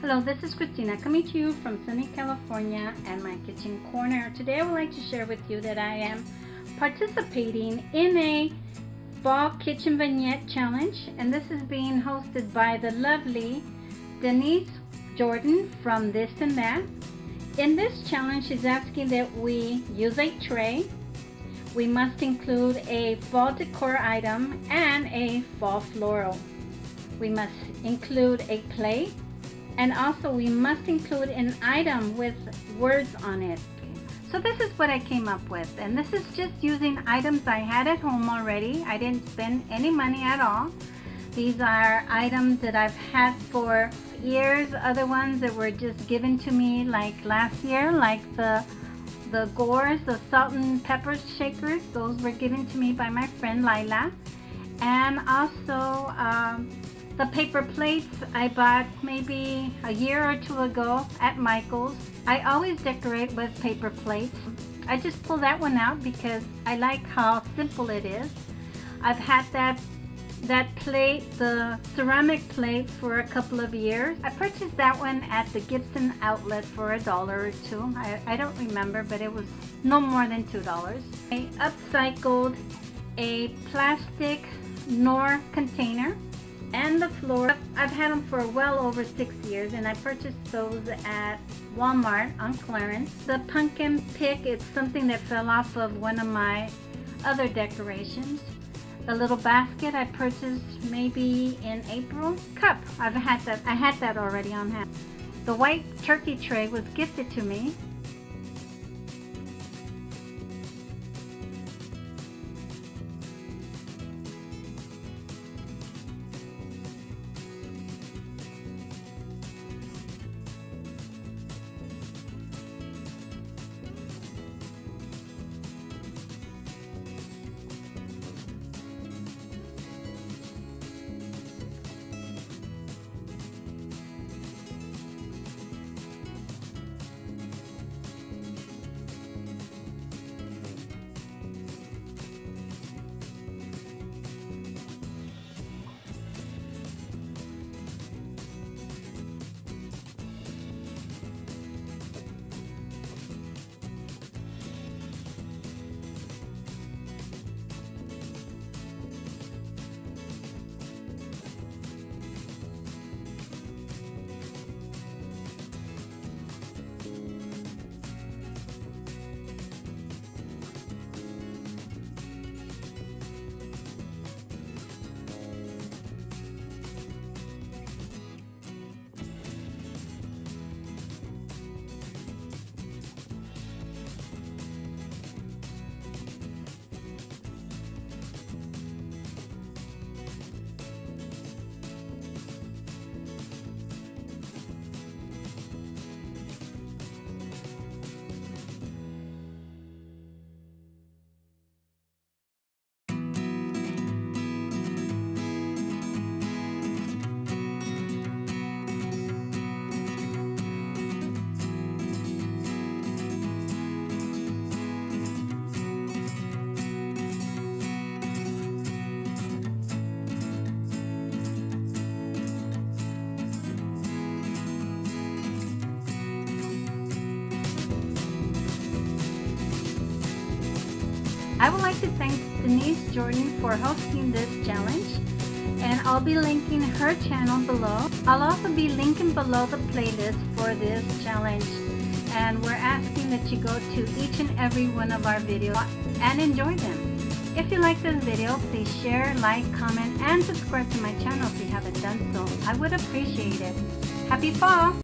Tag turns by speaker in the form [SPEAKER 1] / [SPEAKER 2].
[SPEAKER 1] Hello, this is Christina coming to you from sunny California and my kitchen corner. Today I would like to share with you that I am participating in a fall kitchen vignette challenge, and this is being hosted by the lovely Denise Jordan from This and That. In this challenge, she's asking that we use a tray. We must include a fall decor item and a fall floral. We must include a plate, and also we must include an item with words on it. So this is what I came up with, and this is just using items I had at home already. I didn't spend any money at all. These are items that I've had for years, other ones that were just given to me like last year, like the gores, the salt and pepper shakers. Those were given to me by my friend Lila. And also the paper plates I bought maybe a year or two ago at Michael's. I always decorate with paper plates. I just pulled that one out because I like how simple it is. I've had that plate, the ceramic plate, for a couple of years. I purchased that one at the Gibson outlet for $1 or $2. I don't remember, but it was no more than $2. I upcycled a plastic Knorr container and the floor. I've had them for well over 6 years, and I purchased those at Walmart on clearance. The pumpkin pick, it's something that fell off of one of my other decorations. The little basket I purchased maybe in April. Cup, I had that already on hand. The white turkey tray was gifted to me. I would like to thank Denise Jordan for hosting this challenge, and I'll be linking her channel below. I'll also be linking below the playlist for this challenge, and we're asking that you go to each and every one of our videos and enjoy them. If you like this video, please share, like, comment, and subscribe to my channel if you haven't done so. I would appreciate it. Happy fall!